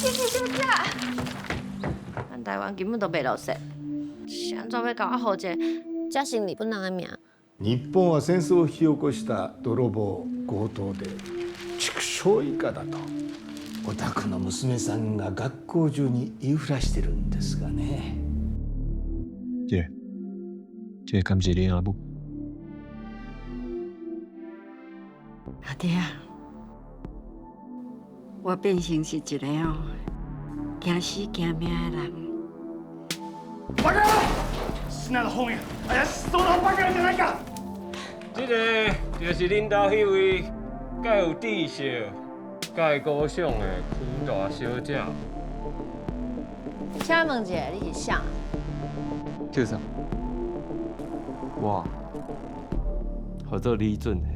这去休假。咱台湾根本都袂落雪，是安怎要甲我好这？这是日本人的命。日本は戦争を引き起こした泥棒強盗で畜生以下だとお宅の娘さんが学校中に言いふらしてるんですがね。这敢是恁阿母？阿爹啊，我变成是一个惊死惊命的人。报告！死那个后面，哎呀，手头八个人在那干。这个就是恁兜迄位介有智识、介高尚的屈大小姐。请问一下，你是啥？叫啥？我合作李准的。